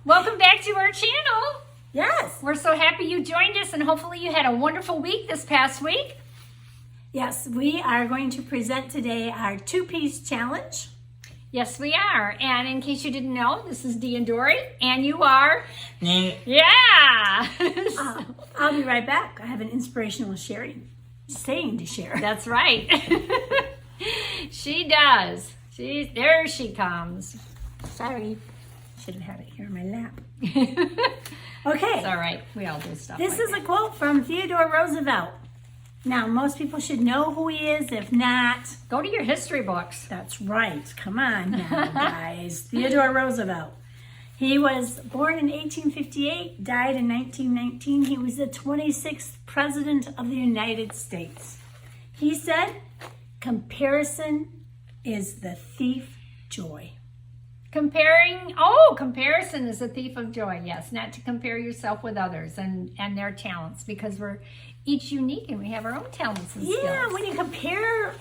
Welcome back to our channel. Yes. We're so happy you joined us, and hopefully you had a wonderful week this past week. Yes, we are going to present today our two-piece challenge. Yes, we are. And in case you didn't know, this is Dee and Dory, and you are... Me. Yeah! I'll be right back. I have an inspirational saying to share. That's right. She does. There she comes. Sorry. Should have had it here in my lap. Okay. Okay. It's all right. We all do stuff This like is that. a quote from Theodore Roosevelt. Now, most people should know who he is. If not, Go to your history books. that's right. Come on now, guys. Theodore Roosevelt. He was born in 1858, died in 1919. He was the 26th President of the United States. He said, comparison is the thief joy. Comparison is a thief of joy. Yes, not to compare yourself with others and their talents, because we're each unique and we have our own talents and skills. Yeah, when you compare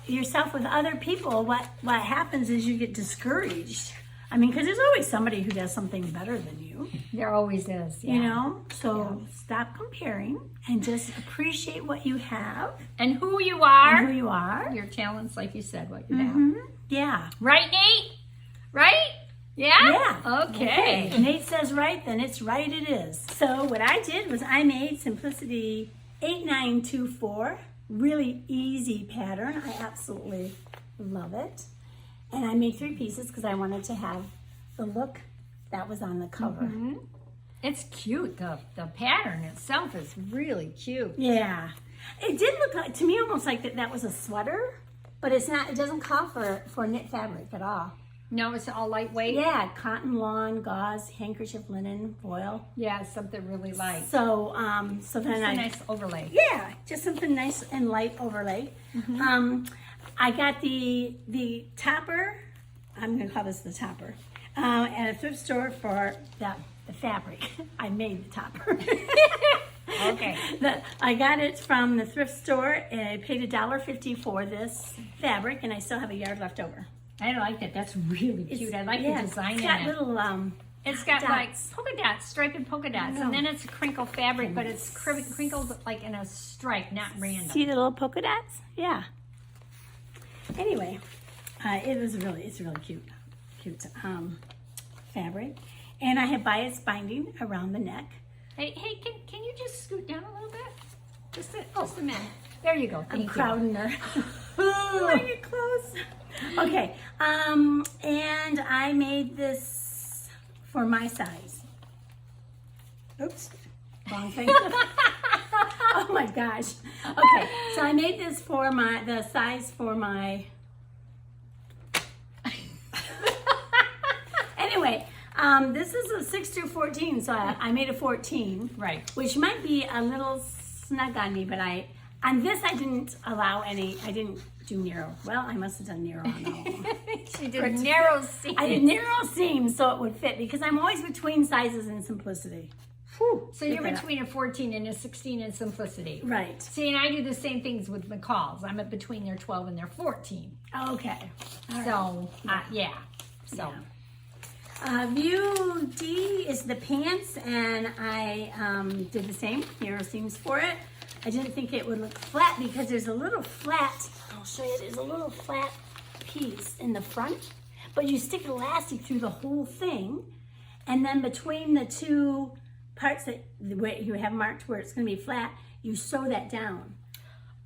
yourself with other people, what happens is you get discouraged. I mean, because there's always somebody who does something better than you. There always is. Yeah. You know? So stop comparing and just appreciate what you have And who you are. and who you are. Your talents, like you said, what you have. Yeah. Right, Nate? Right? Yeah? Yeah. Okay. If Nate says right, then it's right it is. So what I did was I made Simplicity 8924. Really easy pattern. I absolutely love it. And I made 3 pieces because I wanted to have the look that was on the cover. It's cute. The pattern itself is really cute. Yeah. It did look like, to me, almost like that was a sweater, but it's not. It doesn't call for knit fabric at all. No, it's all lightweight. Yeah, cotton, lawn, gauze, handkerchief, linen, foil. Yeah, something really light. So, so then It's a nice overlay. yeah, just something nice and light overlay. I got the topper. I'm gonna call this the topper at a thrift store for the fabric. I made the topper. Okay. I got it from the thrift store, and I paid $1.50 for this fabric, and I still have a yard left over. I like that. That's really cute. I like the design It's in got it. little It's got dots. like polka dots, striped polka dots, know. and then it's a crinkle fabric, but it's crinkled like in a stripe, not random. See the little polka dots? Yeah. Anyway, it's really cute fabric, and I have bias binding around the neck. Hey, can you just scoot down a little bit? Just a minute. There you go. I'm Thank you. crowding her. You want to get close? Okay. And I made this for my size. Oops. Wrong thing. Oh my gosh. Okay. So I made this for the size for my. Anyway, this is a 6-14, so I made a 14. Right. Which might be a little snug on me, but on this I didn't allow any. I didn't do narrow. Well, I must have done narrow on all of them. She did narrow seams. I did narrow seams so it would fit, because I'm always between sizes in Simplicity. Whew, So you're between a 14 and a 16 in Simplicity. Right. See, and I do the same things with McCalls. I'm at between their 12 and their 14. Okay. All right. So, yeah. So, View D is the pants, and I did the same, narrow seams for it. I didn't think it would look flat because there's a little flat, I'll show you, there's a little flat piece in the front, but you stick elastic through the whole thing, and then between the two parts that you have marked where it's going to be flat, you sew that down.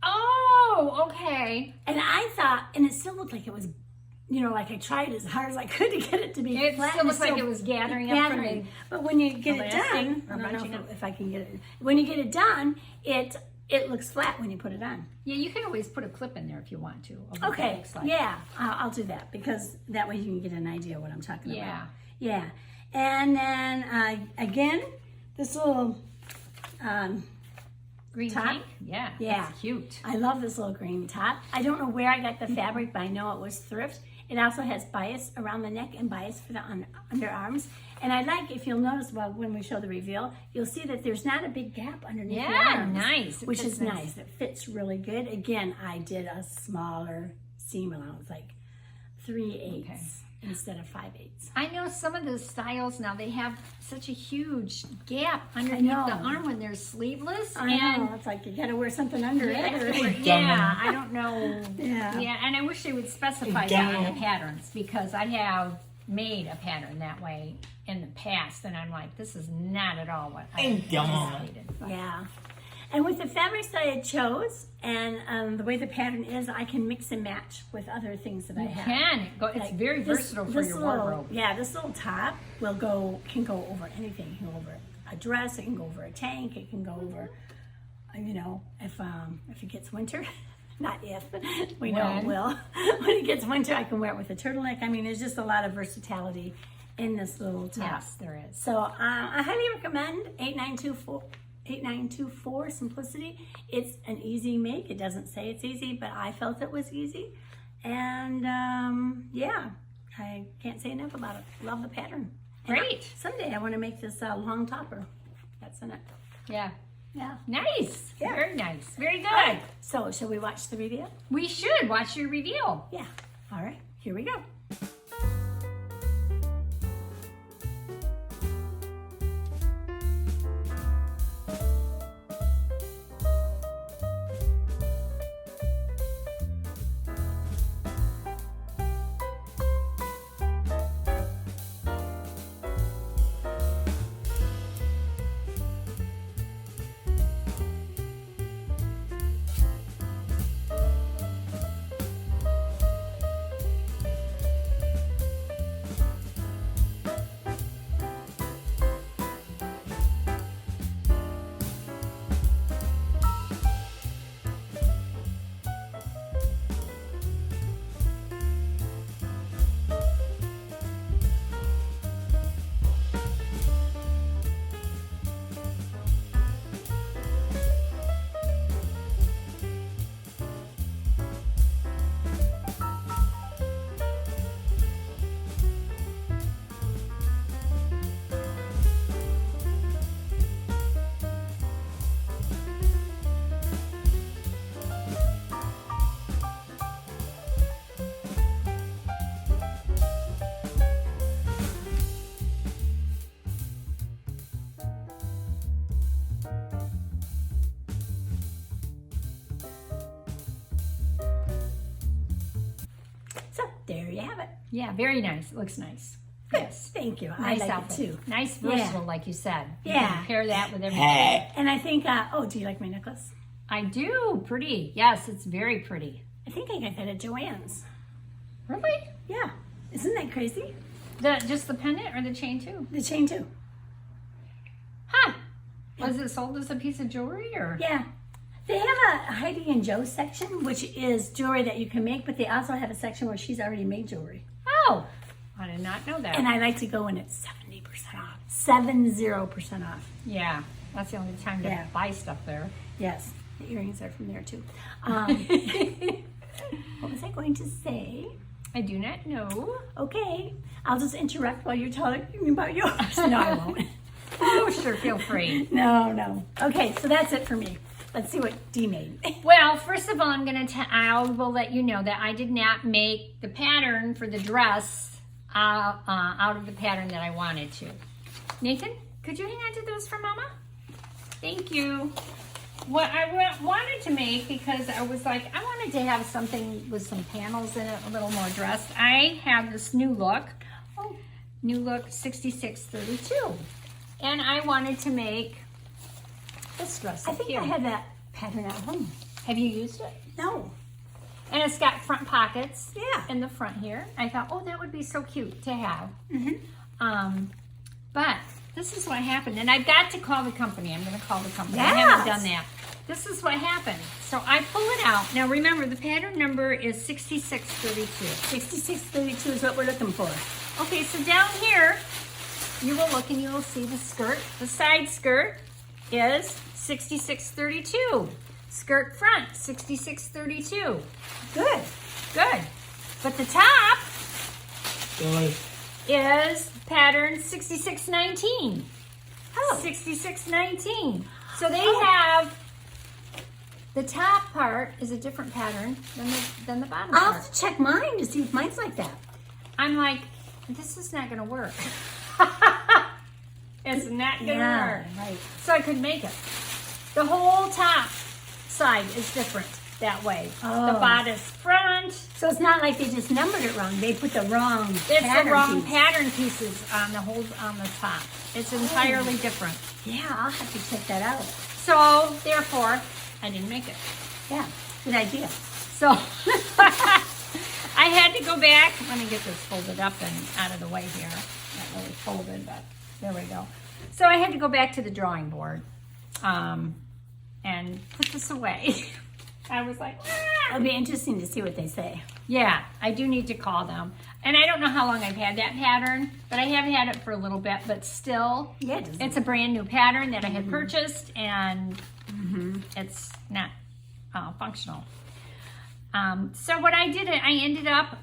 oh, okay. And I thought, and it still looked like it was, like I tried as hard as I could to get it to be It flat. still and looks like it was gathering up from the... But when you get it elastic done, or I don't bunching know up. if I can get it. When you get it done, it looks flat when you put it on. Yeah, you can always put a clip in there if you want to. Of what that Okay, looks like. yeah, I'll do that, because that way you can get an idea what I'm talking Yeah. about. Yeah. And then, again, this little, Green top? tank? Yeah. Yeah. That's cute. I love this little green top. I don't know where I got the fabric, but I know it was thrift. It also has bias around the neck and bias for the underarms. And I like, if you'll notice, well, when we show the reveal, you'll see that there's not a big gap underneath the Yeah, arms. nice. It Which fits is nice. It fits really good. Again, I did a smaller seam allowance, like 3/8. Okay. instead of 5/8. I know some of the styles now, they have such a huge gap underneath know. the arm when they're sleeveless. I know, it's like you gotta wear something under it. Yeah, I don't know. Yeah. And I wish they would specify that on the patterns, because I have made a pattern that way in the past, and I'm like, this is not at all what I anticipated. Yeah. And with the fabrics that I chose, and the way the pattern is, I can mix and match with other things that I have. It's Like very versatile for your wardrobe. Yeah, this little top can go over anything. It can go over a dress, it can go over a tank, it can go over, you know, if it gets winter. Not if, we know it will. When it gets winter, I can wear it with a turtleneck. I mean, there's just a lot of versatility in this little top. Yes, there is. So I highly recommend 8924 Simplicity. It's an easy make. It doesn't say it's easy, but I felt it was easy. And yeah, I can't say enough about it. Love the pattern. Great. Someday I want to make this long topper. That's in it. Yeah. Yeah. Nice. Yeah. Very nice. Very good. All right. So shall we watch the video? We should watch your reveal. Yeah. All right. Here we go. So there you have it. Yeah, very nice. It looks nice. Yes. Thank you. Nice I like outfit. it too. Nice, versatile, like you said. You Yeah. can pair that with everything. And I think, oh, do you like my necklace? I do. Pretty. Yes, it's very pretty. I think I got that at Joann's. Really? Yeah. Isn't that crazy? Just the pendant or the chain too? The chain too. Huh. Was it sold as a piece of jewelry or? Yeah. They have a Heidi and Joe section, which is jewelry that you can make, but they also have a section where she's already made jewelry. Oh, I did not know that. And I like to go when it's 70% off. 70% off. Yeah, that's the only time to Yeah. buy stuff there. Yes. The earrings are from there too. What was I going to say? I do not know. Okay. I'll just interrupt while you're talking about yours. No, I won't. Oh, sure, feel free. No. Okay, so that's it for me. Let's see what Dee made. Well, first of all, I will let you know that I did not make the pattern for the dress out of the pattern that I wanted to. Nathan, could you hang on to those for Mama? Thank you. What I wanted to make, because I was like, I wanted to have something with some panels in it, a little more dressed. I have this new look, New Look 6632. And I wanted to make this dress I up think here. I had that pattern at home. Have you used it? No. And it's got front pockets Yeah. in the front here. I thought, oh, that would be so cute to have. Mm-hmm. But this is what happened. And I've got to call the company. I'm going to call the company. Yes. I haven't done that. This is what happened. So I pull it out. Now remember, the pattern number is 6632. 6632 is what we're looking for. Okay, so down here, you will look and you will see the skirt. The side skirt is 6632. Skirt front, 6632. Good. Good. But the top Dory. is pattern 6619. Oh. 6619. So they have, the top part is a different pattern than the bottom I'll part. have to check mine to see if mine's like that. I'm like, this is not gonna work. It's not gonna work. Right. So I could make it. The whole top side is different that way. The Oh. bodice front. So it's not like they just numbered it wrong. They put the wrong It's pattern the wrong piece. pattern pieces on the top. It's entirely different. Yeah, I'll have to check that out. So therefore, I didn't make it. Yeah, good idea. So I had to go back. Let me get this folded up and out of the way here. Not really folded, but there we go. So I had to go back to the drawing board and put this away. I was like, ah. It'll be interesting to see what they say. Yeah, I do need to call them. And I don't know how long I've had that pattern, but I have had it for a little bit, but still, Yeah, it doesn't- it's a brand new pattern that I had purchased, and it's not functional. So what I did, I ended up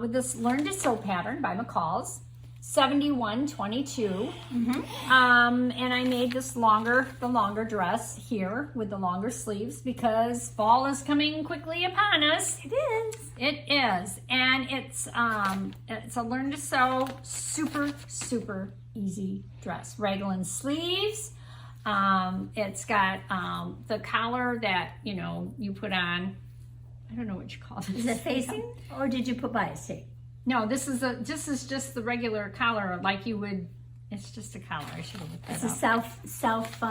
with this Learn to Sew pattern by McCall's, 7122. And I made this the longer dress here with the longer sleeves because fall is coming quickly upon us. It is. It is, and it's a Learn to Sew super easy dress. Raglan sleeves. It's got the collar that you put on. I don't know what you call it. Is it facing, or did you put bias tape? No, this is just the regular collar, like you would. It's just a collar. I should have looked that It's a up. self.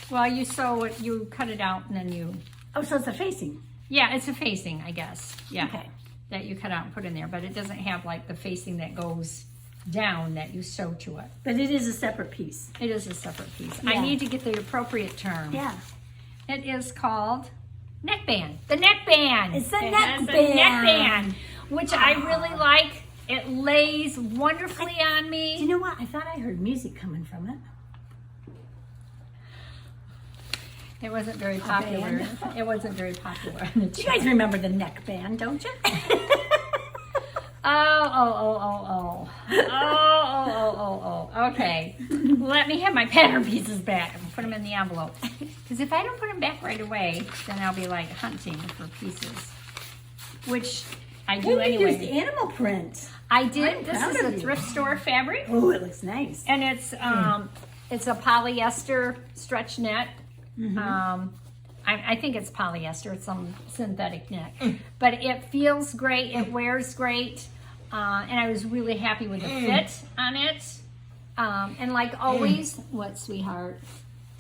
Well, you sew it, you cut it out, and then you. Oh, so it's a facing. Yeah, it's a facing, I guess. Yeah. Okay. That you cut out and put in there, but it doesn't have like the facing that goes down that you sew to it. But it is a separate piece. It is a separate piece. Yeah. I need to get the appropriate term. Yeah. It is called neckband. The neckband. It's the It has a neckband. neckband, which I really like. It lays wonderfully on Do me. you know what? I thought I heard music coming from it. It wasn't very popular. band. It wasn't very popular. On the You guys remember the neckband, don't you? Oh. Okay. Let me have my pattern pieces back and put them in the envelope. Because if I don't put them back right away, then I'll be like hunting for pieces. Which I do You used anyway. animal print. I did. I'm This proud is of a you. thrift store fabric. Oh, it looks nice. And it's a polyester stretch net. I think it's polyester. It's some synthetic net, but it feels great. It wears great, and I was really happy with the fit on it. And like always, what, sweetheart?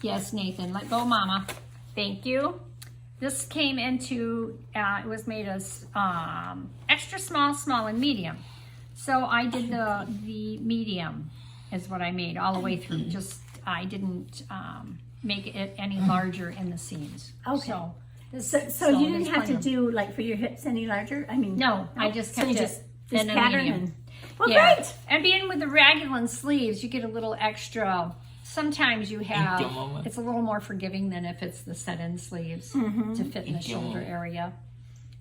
Yes, Nathan. Let go, Mama. Thank you. This came into. It was made as extra small, small, and medium. So I did the medium is what I made all the way through. Just I didn't make it any larger in the seams. Okay. So, So you didn't there's have to plenty of- do like for your hips any larger? I mean, No, I just So kept you it just in a pattern medium. and well, Yeah. great. And being with the raglan sleeves, you get a little extra. Sometimes you have, it's a little more forgiving than if it's the set-in sleeves to fit in the shoulder area.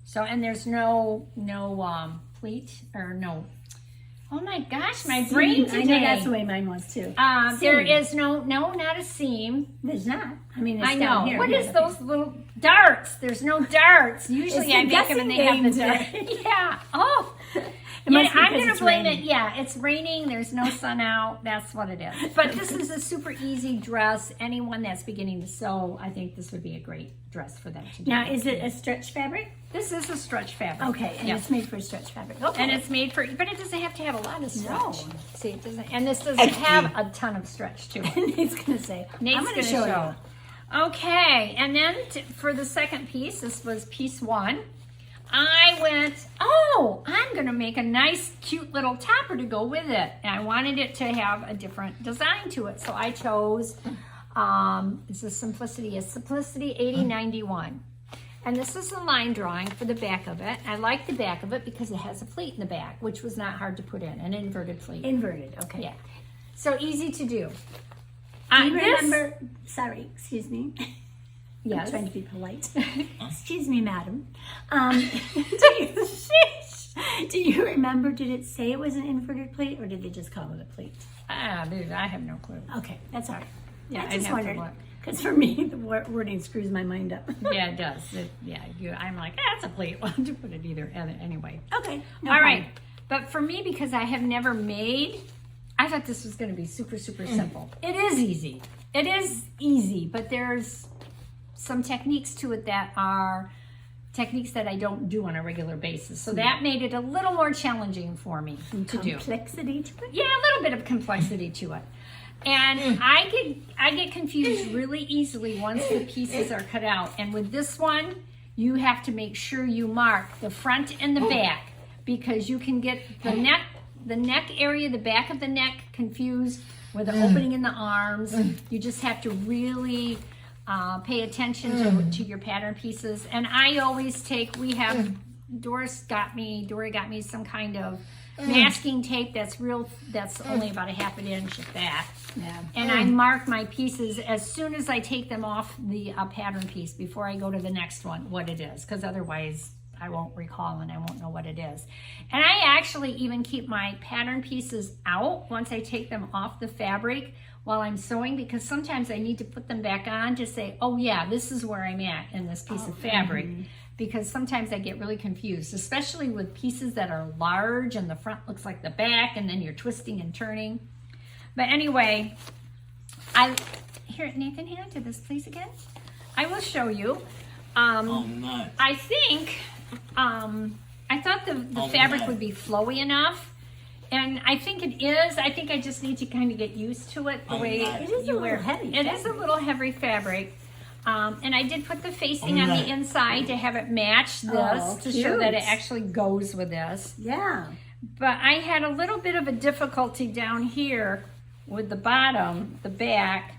So, and there's no pleat or no. Oh my gosh, my brain today. I know that's the way mine was too. There Seam. is no, not a seam. There's not. I mean, it's I down know. here. What Yeah, is okay. those little darts? There's no darts. Usually It's I the make them and they have the guessing darts. game Yeah. Oh. It must be I'm because gonna it's blame raining. it. Yeah, it's raining. There's no sun out. That's what it is. But this is a super easy dress. Anyone that's beginning to sew, I think this would be a great dress for them to do. Now, is it a stretch fabric? This is a stretch fabric. Okay, and Yeah. it's made for stretch fabric. Okay. And it's made for, but it doesn't have to have a lot of stretch. No. See, it doesn't, and this doesn't have a ton of stretch to it. Nate's gonna say. Nate's I'm gonna gonna show show. Okay, and then for the second piece, this was piece one. I went, I'm gonna make a nice, cute little topper to go with it. And I wanted it to have a different design to it. So I chose, it's a Simplicity 8091. And this is the line drawing for the back of it. I like the back of it because it has a pleat in the back, which was not hard to put in, an inverted pleat. Inverted. Okay. Yeah. So easy to do. Do you This- remember? Sorry, excuse me. Yes. I'm trying to be polite. Excuse me, madam. Do you remember? Did it say it was an inverted plate, or did they just call it a plate? Dude, I have no clue. Okay, that's all right. Yeah, I I'd just have to wondered look. because for me the wording screws my mind up. Yeah, it does. I'm like, it's a plate. Well, to put it either anyway. Okay. No All problem. right. But for me, because I have never made, I thought this was going to be super, super simple. It is easy. It is easy, but there's some techniques to it that are techniques that I don't do on a regular basis. So that made it a little more challenging for me to do. Complexity to it? Yeah, a little bit of complexity to it. And I get confused really easily once the pieces are cut out. And with this one, you have to make sure you mark the front and the back, because you can get the neck area, the back of the neck confused with the opening in the arms. You just have to really pay attention to your pattern pieces. And I always take, Dory got me some kind of masking tape that's only about a half an inch of that. Yeah. And I mark my pieces as soon as I take them off the pattern piece before I go to the next one, what it is, because otherwise I won't recall and I won't know what it is. And I actually even keep my pattern pieces out once I take them off the fabric while I'm sewing, because sometimes I need to put them back on to say, oh yeah, this is where I'm at in this piece of fabric. Because sometimes I get really confused, especially with pieces that are large and the front looks like the back and then you're twisting and turning. But anyway, here, Nathan, hand to this please again. I will show you. nice. I think, I thought the fabric would be flowy enough. And I think it is. I think I just need to kind of get used to it the way It is a little heavy. It is a little heavy fabric. And I did put the facing on the inside to have it match this, to show that it actually goes with this. Yeah. But I had a little bit of a difficulty down here with the bottom, the back,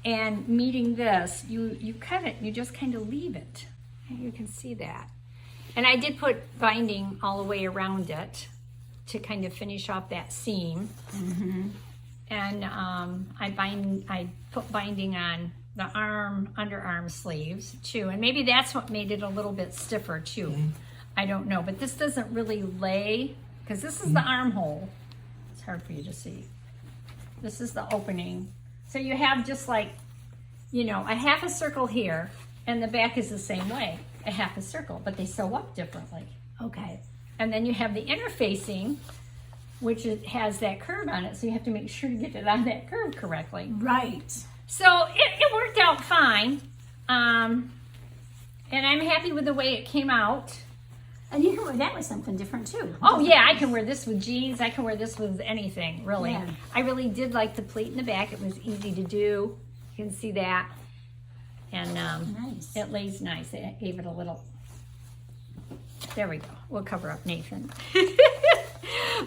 and meeting this. You cut it, you just kind of leave it. And you can see that. And I did put binding all the way around it to kind of finish off that seam. And I put binding on the underarm sleeves too, and maybe that's what made it a little bit stiffer too. I don't know, but this doesn't really lay, because this is the armhole. It's hard for you to see. This is the opening. So you have just like, a half a circle here, and the back is the same way, a half a circle, but they sew up differently. Okay. And then you have the interfacing, which has that curve on it, so you have to make sure to get it on that curve correctly. Right. So it worked out fine, and I'm happy with the way it came out. And you can wear that with something different too. Oh yeah, I can wear this with jeans. I can wear this with anything, really. Yeah. I really did like the pleat in the back. It was easy to do. You can see that. And Nice. it lays nice. It gave it a little, there we go. We'll cover up Nathan.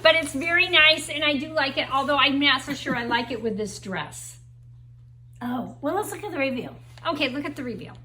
But it's very nice, and I do like it, although I'm not so sure I like it with this dress. Oh, well, let's look at the reveal. Okay, look at the reveal.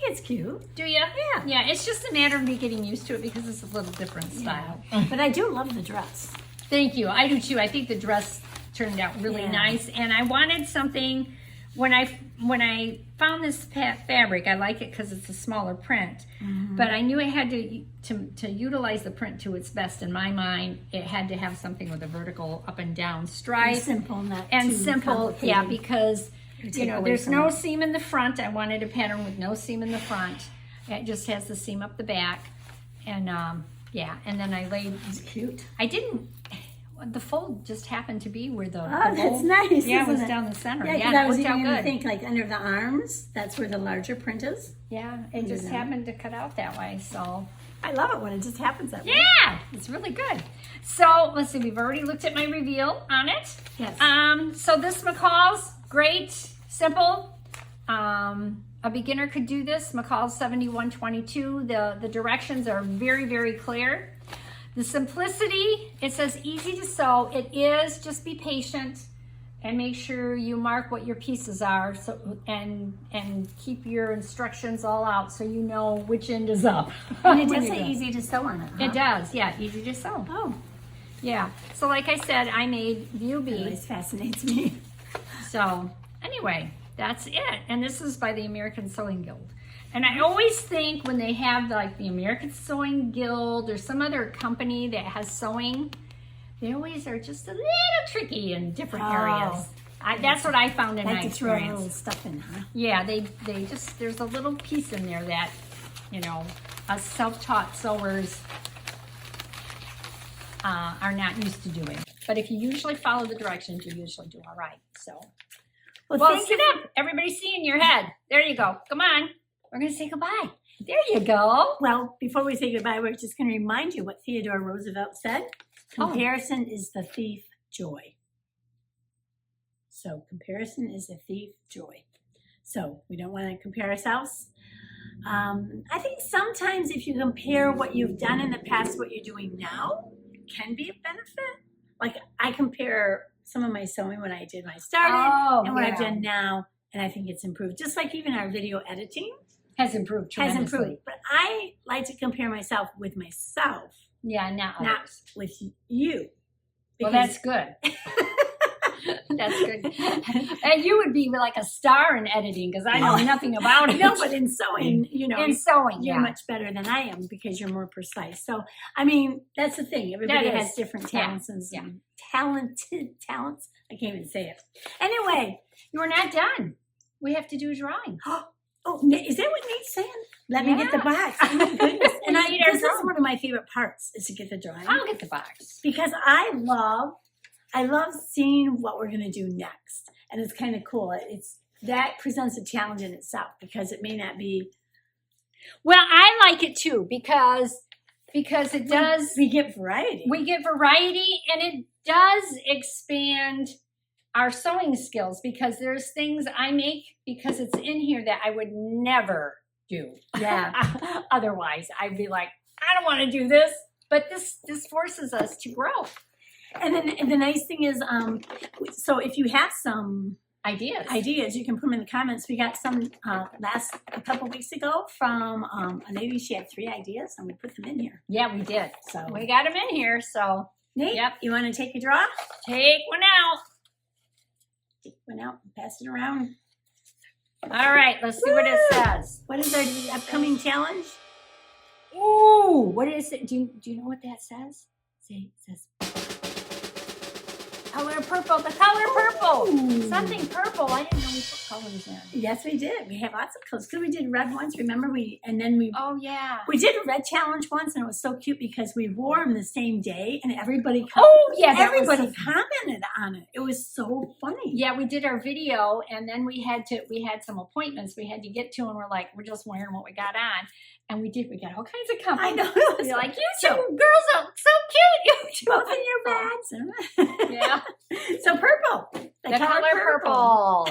It's cute. Do you? Yeah. Yeah, it's just a matter of me getting used to it because it's a little different style. But I do love the dress. Thank you. I do too. I think the dress turned out really nice, and I wanted something. When I found this fabric, I like it because it's a smaller print, but I knew it had to utilize the print to its best. In my mind, it had to have something with a vertical up and down stripe. And simple, not and too simple, complicated. yeah, because take away there's from no it. seam in the front. I wanted a pattern with no seam in the front. It just has the seam up the back. And yeah, and then I laid, It's cute. I didn't, the fold just happened to be where the Oh, that's fold- nice. Yeah, it was isn't down the center. Yeah, because Yeah, I it was worked out even going to good. think like under the arms, that's where the larger print is. Yeah, it just happened to cut out that way, so. I love it when it just happens that way. Yeah, it's really good. So let's see, we've already looked at my reveal on it. Yes. So this McCall's great, simple. A beginner could do this. McCall's 7122. The directions are very, very clear. The simplicity, it says easy to sew. It is, just be patient and make sure you mark what your pieces are, so and keep your instructions all out so you know which end is up. And it does say easy to sew on it. Huh? It does, yeah, easy to sew. Oh, Yeah, so like I said, I made view that B. always fascinates me. So anyway, that's it. And this is by the American Sewing Guild. And I always think when they have like the American Sewing Guild or some other company that has sewing, they always are just a little tricky in different areas. That's what I found in Like my to throw a experience. little stuff in, huh? Yeah, they just, there's a little piece in there that, you know, us self-taught sewers are not used to doing. But if you usually follow the directions, you usually do all right. So, well thank sit you. up. Everybody's seeing your head. There you go. Come on. We're going to say goodbye. There you go. Well, before we say goodbye, we're just going to remind you what Theodore Roosevelt said. Comparison is the thief joy. So comparison is the thief joy. So we don't want to compare ourselves. I think sometimes if you compare what you've done in the past, what you're doing now, it can be a benefit. Like I compare some of my sewing when I did when I started and what I've done now, and I think it's improved. Just like even our video editing has improved tremendously. But I like to compare myself with myself. Yeah, not with you. Well, that's good. That's good. And you would be like a star in editing because I know nothing about it. No, but in sewing, you know, in sewing, you're much better than I am because you're more precise. So, I mean, that's the thing. Everybody has different talents and talented talents. I can't even say it. Anyway, we're not done. We have to do a drawing. Oh, is that what Nate's saying? Let me get the box. Oh my goodness. And this is one of my favorite parts is to get the drawing. I'll get the box. Because I love seeing what we're going to do next. And it's kind of cool. That presents a challenge in itself because it may not be. Well, I like it too because it does. We get variety. We get variety and it does expand our sewing skills because there's things I make because it's in here that I would never do. Yeah. Otherwise, I'd be like, I don't want to do this. But this forces us to grow. And then the nice thing is, so if you have some ideas, you can put them in the comments. We got some a couple weeks ago from a lady. She had 3 ideas, and we put them in here. Yeah, we did. So we got them in here. So Nate, you want to take a draw? Take one out. Take one out and pass it around. All right, let's see what it says. What is our upcoming challenge? Ooh, what is it? Do you know what that says? It says color purple. The color purple. Ooh. Something purple. I didn't know we put colors in. Yes, we did. We have lots of colors. Because we did red once. Remember Oh yeah. We did a red challenge once, and it was so cute because we wore them the same day, and everybody commented on it. It was so funny. Yeah, we did our video, and then we had some appointments we had to get to, and we're just wearing what we got on. And we got all kinds of compliments. I know. You're like, you two girls are so cute. You both in your bags. Yeah. So purple. The color purple.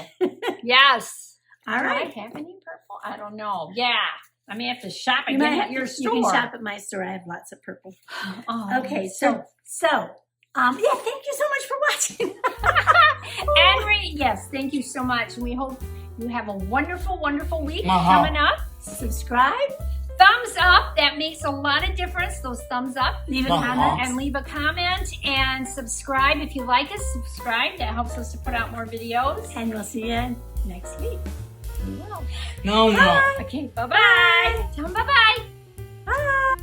Yes. All right. Do I have any purple? I don't know. Yeah. I may have to shop again at your store. You can shop at my store. I have lots of purple. Oh, okay. So thank you so much for watching. Yes, thank you so much. We hope you have a wonderful, wonderful week coming up. Subscribe. Thumbs up. That makes a lot of difference. Those thumbs up. Leave a comment. And leave a comment. And subscribe. If you like us, subscribe. That helps us to put out more videos. And we'll see you next week. We will. No. Okay, bye-bye. Tell them bye-bye. Bye.